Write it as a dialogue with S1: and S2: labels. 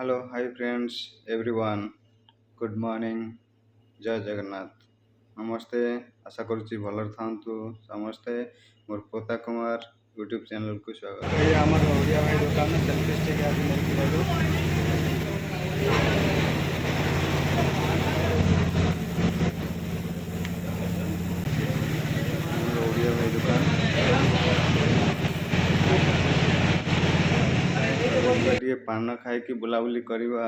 S1: hello hi friends everyone good morning जय जगन्नाथ नमस्ते आशा करुच्ची भलर थांतु समस्ते मोर पोता कुमार यूट्यूब चैनल को स्वागत ये आमर ओडिया भाई दुकान में सेल्फी स्टिक आज नहीं ओडिया भाई दुकान टे पान खाई बुलाबुली करवा